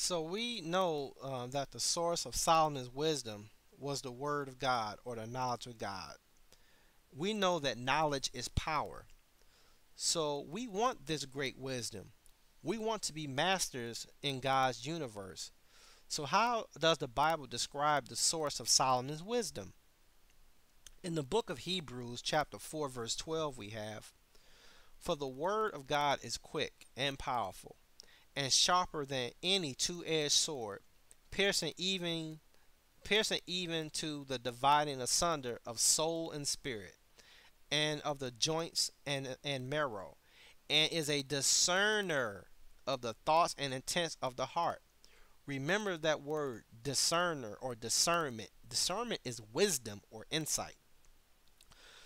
So we know that the source of Solomon's wisdom was the Word of God or the knowledge of God. We know that knowledge is power. So we want this great wisdom. We want to be masters in God's universe. So, how does the Bible describe the source of Solomon's wisdom? In the book of Hebrews, chapter 4, verse 12, we have, "For the word of God is quick and powerful, and sharper than any two-edged sword, piercing even piercing even to the dividing asunder of soul and spirit, and of the joints and marrow, and is a discerner of the thoughts and intents of the heart." Remember that word discerner or discernment. Discernment is wisdom or insight.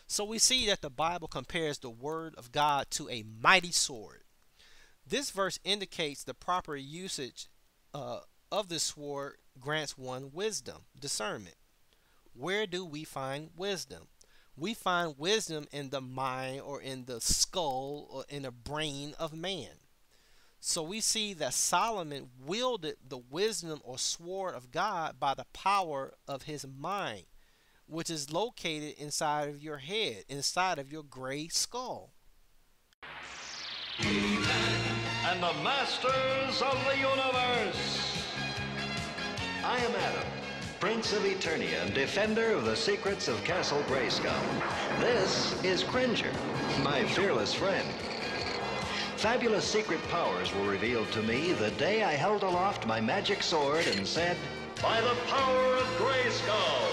So we see that the Bible compares the word of God to a mighty sword. This verse indicates the proper usage of this sword grants one wisdom, discernment. Where do we find wisdom? We find wisdom in the mind or in the skull or in the brain of man. So we see that Solomon wielded the wisdom or sword of God by the power of his mind, which is located inside of your head, inside of your gray skull. And the masters of the universe. I am Adam, Prince of Eternia and defender of the secrets of Castle Grayskull. This is Cringer, my fearless friend. Fabulous secret powers were revealed to me the day I held aloft my magic sword and said, "By the power of Grayskull,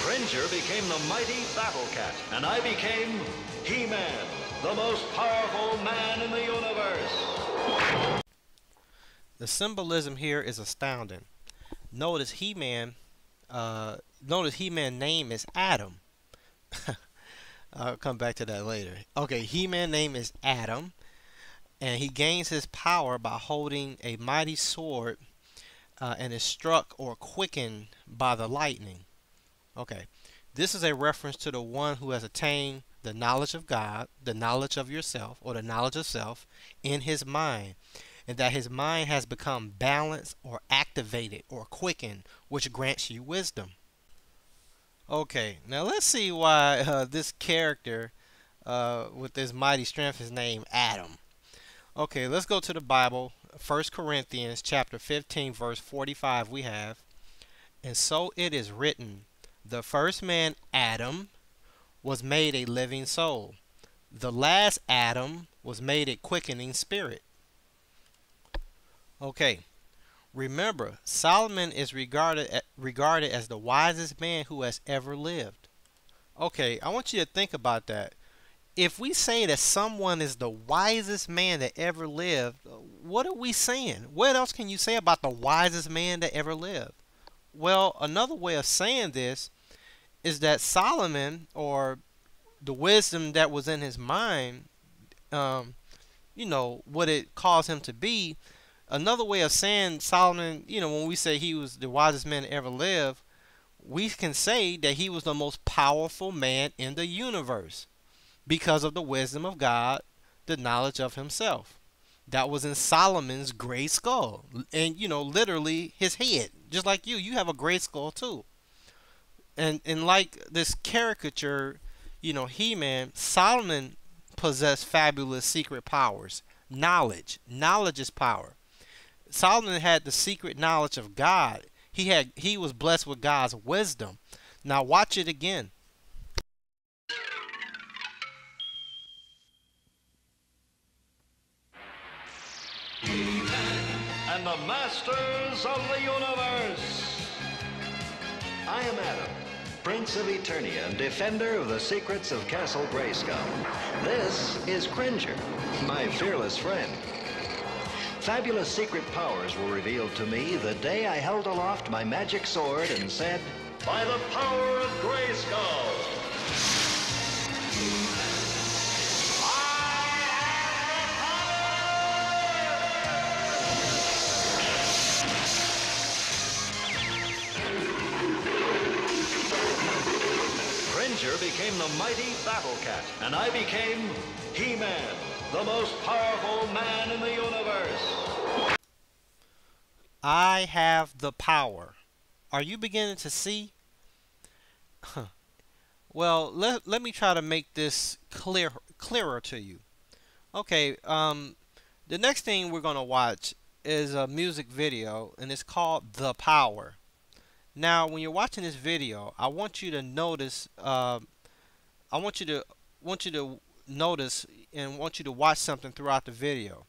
Cringer became the mighty Battle Cat, and I became He-Man, the most powerful man in the universe." The symbolism here is astounding. Notice He-Man. Notice He-Man name is Adam. I'll come back to that later. Okay, He-Man name is Adam, and he gains his power by holding a mighty sword, and is struck or quickened by the lightning. Okay, this is a reference to the one who has attained the knowledge of God, the knowledge of yourself, or the knowledge of self in his mind, and that his mind has become balanced or activated or quickened, which grants you wisdom. Okay, now let's see why this character with this mighty strength is named Adam. Okay, let's go to the Bible. 1 Corinthians chapter 15 verse 45 we have, "And so it is written, the first man Adam was made a living soul. The last Adam was made a quickening spirit." Okay, remember, Solomon is regarded as the wisest man who has ever lived. Okay, I want you to think about that. If we say that someone is the wisest man that ever lived, what are we saying? What else can you say about the wisest man that ever lived? Well, another way of saying this is that Solomon, or the wisdom that was in his mind, what it caused him to be. Another way of saying Solomon, when we say he was the wisest man to ever live, we can say that he was the most powerful man in the universe because of the wisdom of God, the knowledge of himself. That was in Solomon's gray skull. And, literally his head. Just like you have a gray skull too. And like this caricature, He-Man, Solomon possessed fabulous secret powers. Knowledge. Knowledge is power. Solomon had the secret knowledge of God. He was blessed with God's wisdom. Now watch it again. And the masters of the universe. I am Adam, Prince of Eternia and defender of the secrets of Castle Grayskull. This is Cringer, my fearless friend. Fabulous secret powers were revealed to me the day I held aloft my magic sword and said, "By the power of Grayskull, in the mighty Battle Cat, and I became He-Man, the most powerful man in the universe. I have the power. Are you beginning to see? Well, let me try to make this clearer to you. Okay, the next thing we're going to watch is a music video, and it's called The Power. Now, when you're watching this video, I want you to notice, I want you to notice and want you to watch something throughout the video.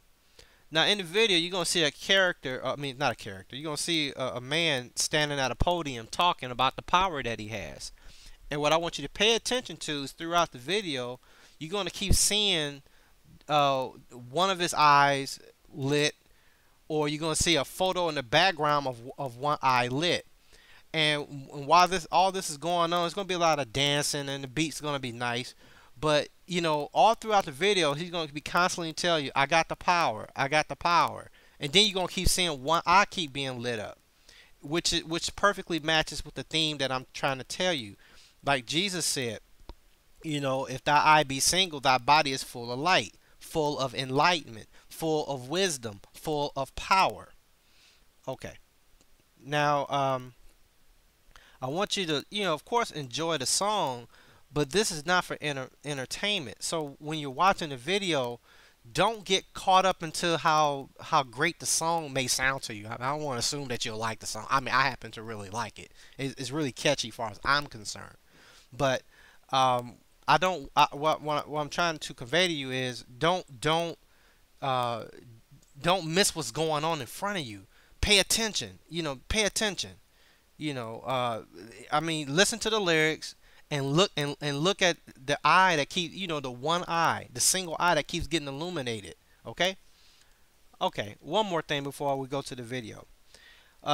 Now, in the video, you're going to see a character, I mean, not a character, you're going to see a man standing at a podium talking about the power that he has. And what I want you to pay attention to is throughout the video, you're going to keep seeing one of his eyes lit, or you're going to see a photo in the background of one eye lit. And while all this is going on, it's going to be a lot of dancing, and the beat's going to be nice. But, you know, all throughout the video, he's going to be constantly telling you, I got the power, I got the power. And then you're going to keep seeing one eye keep being lit up, which perfectly matches with the theme that I'm trying to tell you. Like Jesus said, you know, if thy eye be single, thy body is full of light, full of enlightenment, full of wisdom, full of power. Okay. Now, I want you to, you know, of course, enjoy the song, but this is not for entertainment. So when you're watching the video, don't get caught up into how great the song may sound to you. I don't want to assume that you'll like the song. I mean, I happen to really like it. It's really catchy as far as I'm concerned. But what I'm trying to convey to you is don't miss what's going on in front of you. Pay attention. You know, pay attention. You know, I mean, listen to the lyrics and look at the eye that keeps, you know, the one eye, the single eye that keeps getting illuminated. Okay. Okay. One more thing before we go to the video,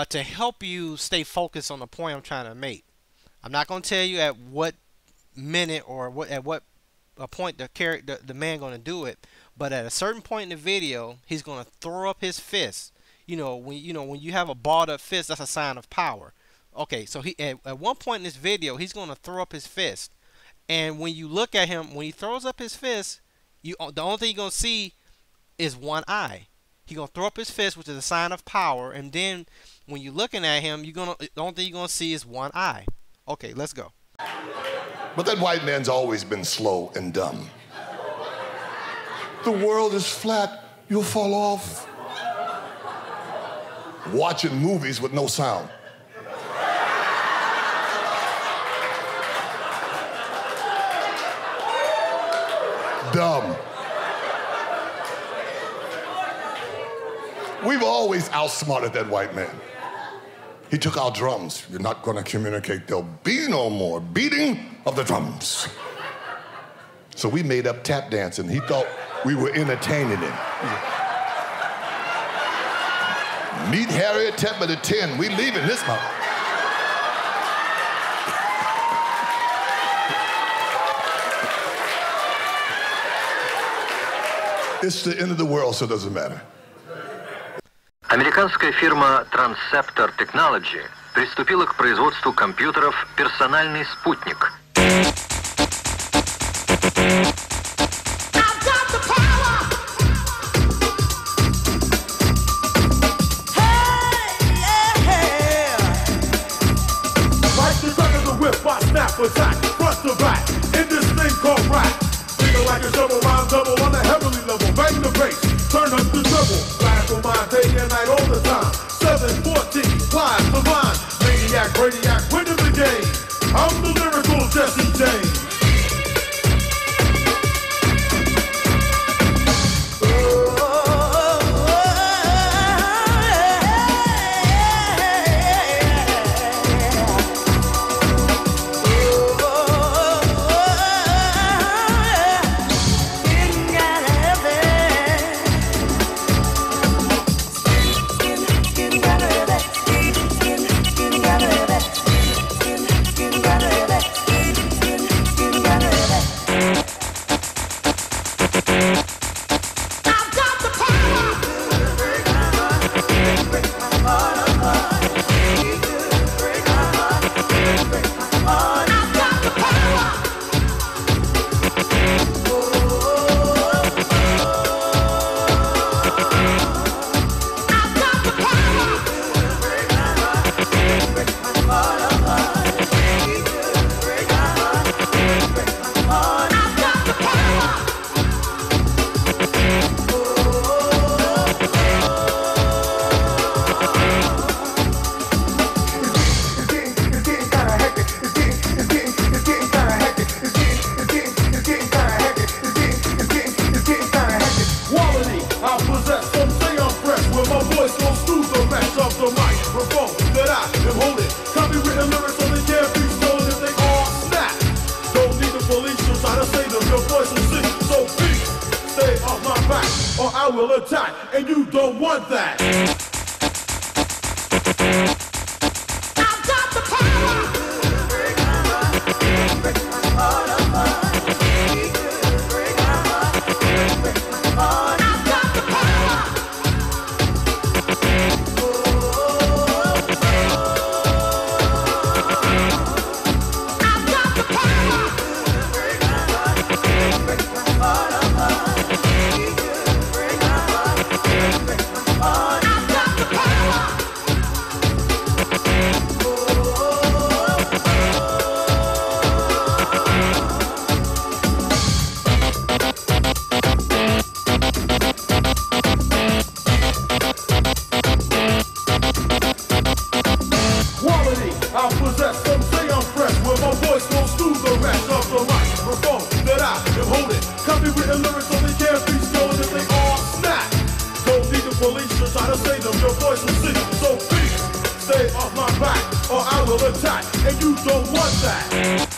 to help you stay focused on the point I'm trying to make. I'm not going to tell you at what minute or at what point the man going to do it, but at a certain point in the video, he's going to throw up his fist. You know, when you have a balled up fist, that's a sign of power. Okay, so he at one point in this video, he's going to throw up his fist, and when you look at him, when he throws up his fist, the only thing you're going to see is one eye. He's going to throw up his fist, which is a sign of power, and then when you're looking at him, the only thing you're going to see is one eye. Okay, let's go. But that white man's always been slow and dumb. The world is flat, you'll fall off. Watching movies with no sound. Dumb. We've always outsmarted that white man. He took our drums. You're not going to communicate. There'll be no more beating of the drums. So we made up tap dancing. He thought we were entertaining him. Meet Harriet Tubman at 10. We leaving this month. It's the end of the world, so it doesn't matter. Американская фирма Transceptor Technology приступила к производству компьютеров «Персональный спутник». Attack, front to back, in this thing called rap. Feel like a shovel, rhyme double on a heavily level. Bang the bass, turn up the treble. Blast for mine, day and night all the time. 714, flies the line. Maniac, Bradiac, winning the game. I'm the lyrical Jesse James. Stay off my back, or I will attack, and you don't want that.